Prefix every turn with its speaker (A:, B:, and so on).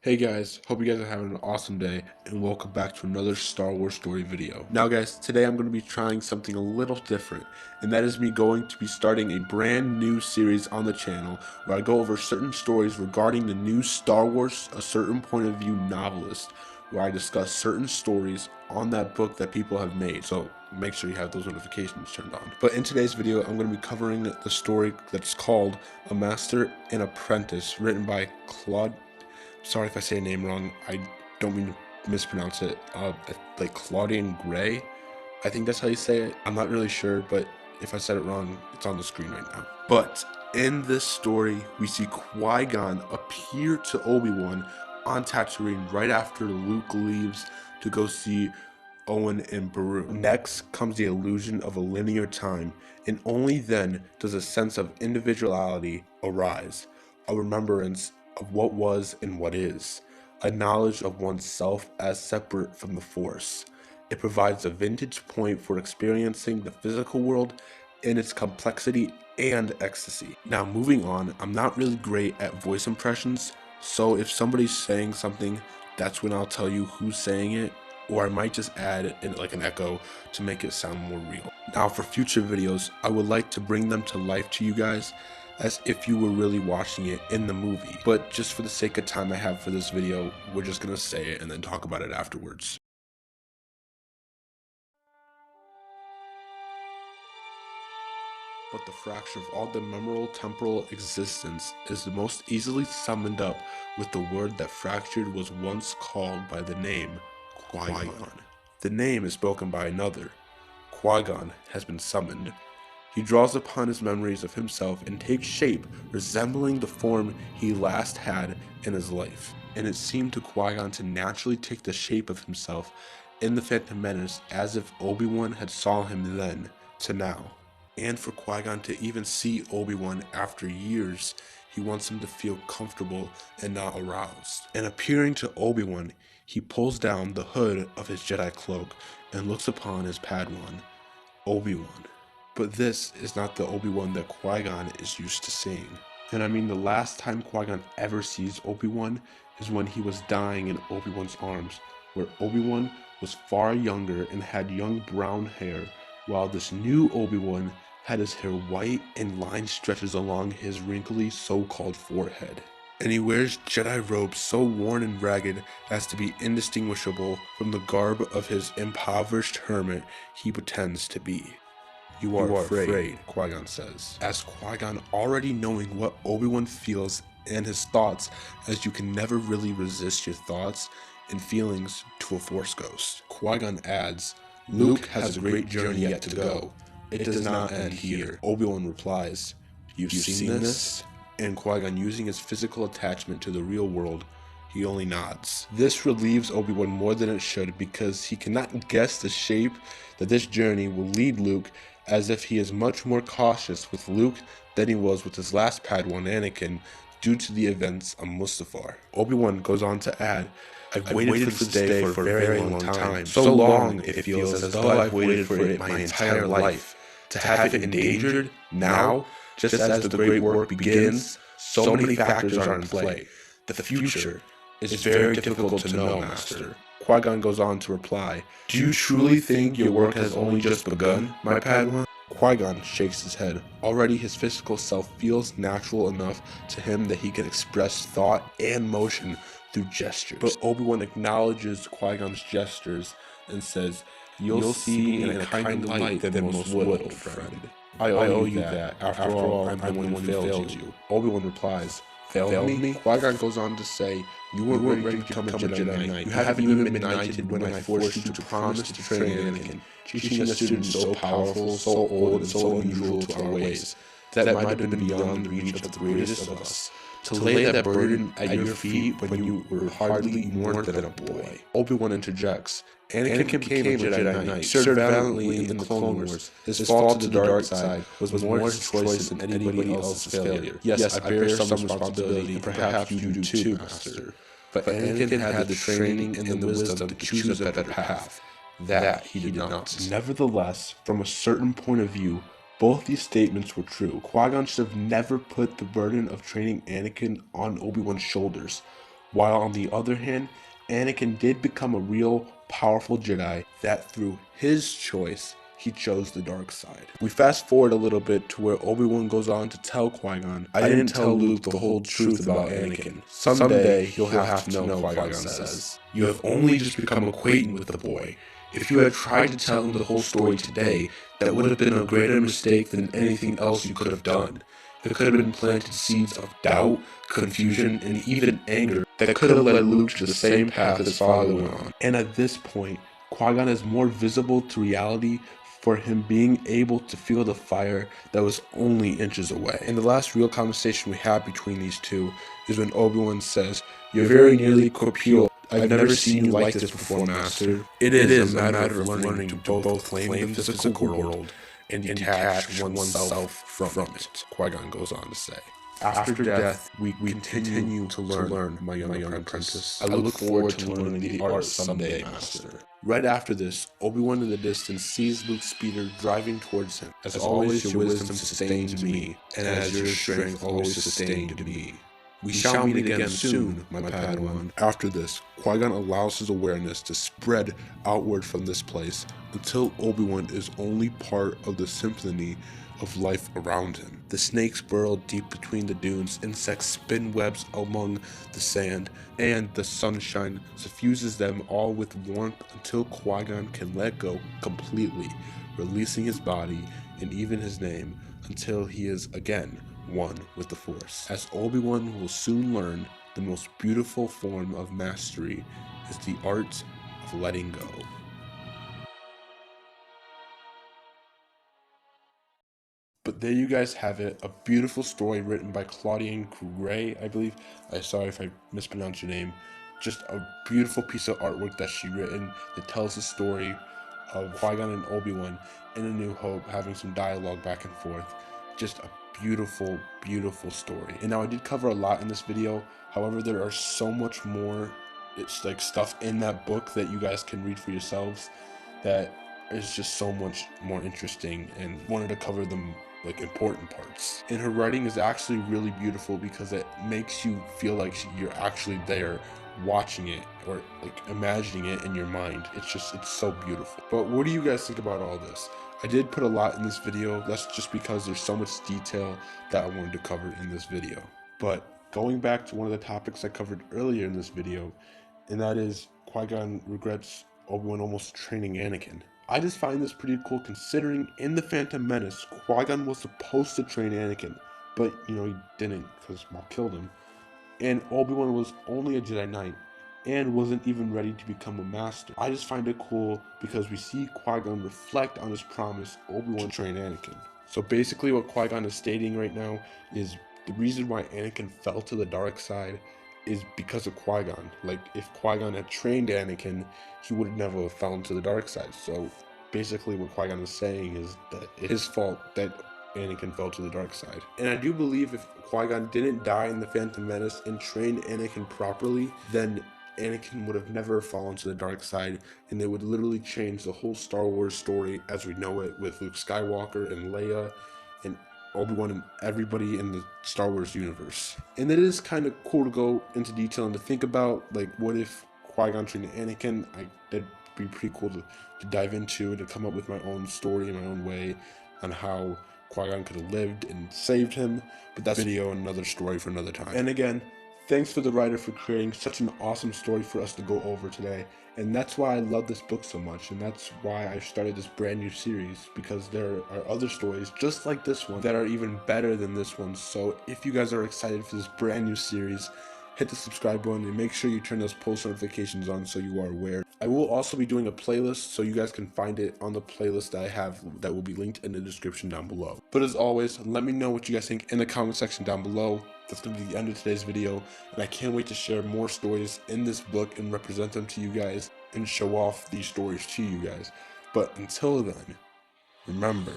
A: Hey guys, hope you guys are having an awesome day and welcome back to another Star Wars story video. Now guys, today I'm going to be trying something a little different, and that is me going to be starting a brand new series on the channel where I go over certain stories regarding the new Star Wars, A Certain Point of View novelist, where I discuss certain stories on that book that people have made. So make sure you have those notifications turned on. But in today's video, I'm going to be covering the story that's called A Master and Apprentice, written by Claude. Sorry if I say a name wrong. I don't mean to mispronounce it. Like Claudian Gray. I think that's how you say it. I'm not really sure, but if I said it wrong, it's on the screen right now. But in this story, we see Qui-Gon appear to Obi Wan on Tatooine right after Luke leaves to go see Owen and Beru. Next comes the illusion of a linear time, and only then does a sense of individuality arise, a remembrance of what was and what is, a knowledge of oneself as separate from the Force. It provides a vantage point for experiencing the physical world in its complexity and ecstasy. Now moving on, I'm not really great at voice impressions, so if somebody's saying something, that's when I'll tell you who's saying it, or I might just add in like an echo to make it sound more real. Now for future videos, I would like to bring them to life to you guys as if you were really watching it in the movie. But just for the sake of time I have for this video, we're just gonna say it and then talk about it afterwards. But the fracture of all the memorable temporal existence is the most easily summoned up with the word that fractured was once called by the name Qui-Gon. The name is spoken by another. Qui-Gon has been summoned. He draws upon his memories of himself and takes shape, resembling the form he last had in his life. And it seemed to Qui-Gon to naturally take the shape of himself in the Phantom Menace, as if Obi Wan had saw him then to now. And for Qui-Gon to even see Obi Wan after years, he wants him to feel comfortable and not aroused. And appearing to Obi Wan, he pulls down the hood of his Jedi cloak and looks upon his Padawan, Obi Wan. But this is not the Obi Wan that Qui-Gon is used to seeing. And I mean, the last time Qui-Gon ever sees Obi Wan is when he was dying in Obi Wan's arms, where Obi Wan was far younger and had young brown hair, while this new Obi Wan had his hair white and line stretches along his wrinkly so-called forehead. And he wears Jedi robes so worn and ragged as to be indistinguishable from the garb of his impoverished hermit he pretends to be. You are afraid, Qui-Gon says, as Qui-Gon already knowing what Obi-Wan feels and his thoughts, as you can never really resist your thoughts and feelings to a Force ghost. Qui-Gon adds, Luke has a great journey yet to go. It does not end here. Obi-Wan replies, You've seen this? And Qui-Gon, using his physical attachment to the real world, he only nods. This relieves Obi-Wan more than it should, because he cannot guess the shape that this journey will lead Luke, as if he is much more cautious with Luke than he was with his last Padawan, Anakin, due to the events on Mustafar. Obi-Wan goes on to add, I've waited for this day for a very long time. So long it feels as though I've waited for it my entire life. To have it endangered now, just as the great work begins, so many factors are in play. The future is very difficult to know, Master. Qui-Gon goes on to reply, Do you truly think your work has only just begun, my Padawan? Qui-Gon shakes his head. Already his physical self feels natural enough to him that he can express thought and motion through gestures. But Obi-Wan acknowledges Qui-Gon's gestures and says, You'll see me in a kinder light than most would, old friend. I owe you that. After all, I'm the one who failed you. Obi-Wan replies, Failed me? Qui-Gon goes on to say, You weren't ready to become a Jedi Knight. You haven't even been knighted when I forced you to promise to train Anakin, teaching a student so powerful, so old, and so unusual to our ways, that might have been beyond the reach of the greatest of us. To lay that burden at your feet when you were hardly more than a boy. Obi-Wan interjects, Anakin became a Jedi Knight, served valiantly in the Clone Wars. His fall to the dark side was more his choice than anybody else's failure. Yes, I bear some responsibility, and perhaps you do too, Master. But Anakin had the training and the wisdom to choose a better path. That he did not. Nevertheless, from a certain point of view, both these statements were true. Qui-Gon should have never put the burden of training Anakin on Obi-Wan's shoulders. while on the other hand, Anakin did become a real powerful Jedi that through his choice, he chose the dark side. We fast forward a little bit to where Obi Wan goes on to tell Qui-Gon, I didn't tell Luke the whole truth about Anakin. Someday he'll have to know, Qui-Gon says. You have only just become acquainted with the boy. If you had tried to tell him the whole story today, that would have been a greater mistake than anything else you could have done. It could have been planted seeds of doubt, confusion, and even anger that could have led Luke to the same path his father went on. And at this point, Qui-Gon is more visible to reality for him being able to feel the fire that was only inches away. And the last real conversation we have between these two is when Obi-Wan says, "You're very nearly corporeal. I've never seen you like this before, Master. It is a matter of learning to both claim the physical world and detach oneself from it," Qui-Gon goes on to say. After death, we continue to learn, my young apprentice. I look forward to learning the art someday, Master. Right after this, Obi-Wan in the distance sees Luke's speeder driving towards him. As always, your wisdom sustains me, and as your strength always sustained me. We shall meet again soon, my Padawan. After this, Qui-Gon allows his awareness to spread outward from this place until Obi-Wan is only part of the symphony of life around him. The snakes burrow deep between the dunes, insects spin webs among the sand, and the sunshine suffuses them all with warmth until Qui-Gon can let go completely, releasing his body and even his name until he is again one with the Force. As Obi-Wan will soon learn, the most beautiful form of mastery is the art of letting go. But there you guys have it, a beautiful story written by Claudian Gray, I believe. Sorry if I mispronounced your name. Just a beautiful piece of artwork that she written that tells the story of Qui-Gon and Obi-Wan in A New Hope, having some dialogue back and forth. Just a beautiful, beautiful story. And now I did cover a lot in this video. However, there are so much more, it's like stuff in that book that you guys can read for yourselves that is just so much more interesting, and wanted to cover them like important parts. And her writing is actually really beautiful because it makes you feel like you're actually there watching it or like imagining it in your mind. It's so beautiful. But what do you guys think about all this? I did put a lot in this video. That's just because there's so much detail that I wanted to cover in this video. But going back to one of the topics I covered earlier in this video, and that is Qui-Gon regrets Obi-Wan almost training Anakin. I just find this pretty cool considering in The Phantom Menace, Qui-Gon was supposed to train Anakin, but he didn't because Maul killed him. And Obi-Wan was only a Jedi Knight and wasn't even ready to become a master. I just find it cool because we see Qui-Gon reflect on his promise Obi-Wan to train Anakin. So basically what Qui-Gon is stating right now is the reason why Anakin fell to the dark side is because of Qui-Gon. Like, if Qui-Gon had trained Anakin, he would never have fallen to the dark side. So basically what Qui-Gon is saying is that it's his fault that Anakin fell to the dark side. And I do believe if Qui-Gon didn't die in The Phantom Menace and trained Anakin properly, then Anakin would have never fallen to the dark side, and they would literally change the whole Star Wars story as we know it, with Luke Skywalker and Leia and Obi-Wan and everybody in the Star Wars universe. And it is kind of cool to go into detail and to think about, like, what if Qui-Gon trained Anakin? That'd be pretty cool to dive into, to come up with my own story in my own way on how Qui-Gon could have lived and saved him. But that's a video and another story for another time. And again, thanks for the writer for creating such an awesome story for us to go over today. And that's why I love this book so much, and that's why I started this brand new series, because there are other stories just like this one that are even better than this one. So if you guys are excited for this brand new series, hit the subscribe button and make sure you turn those post notifications on so you are aware. I will also be doing a playlist, so you guys can find it on the playlist that I have that will be linked in the description down below. But as always, let me know what you guys think in the comment section down below. That's going to be the end of today's video, and I can't wait to share more stories in this book and represent them to you guys and show off these stories to you guys. But until then, remember,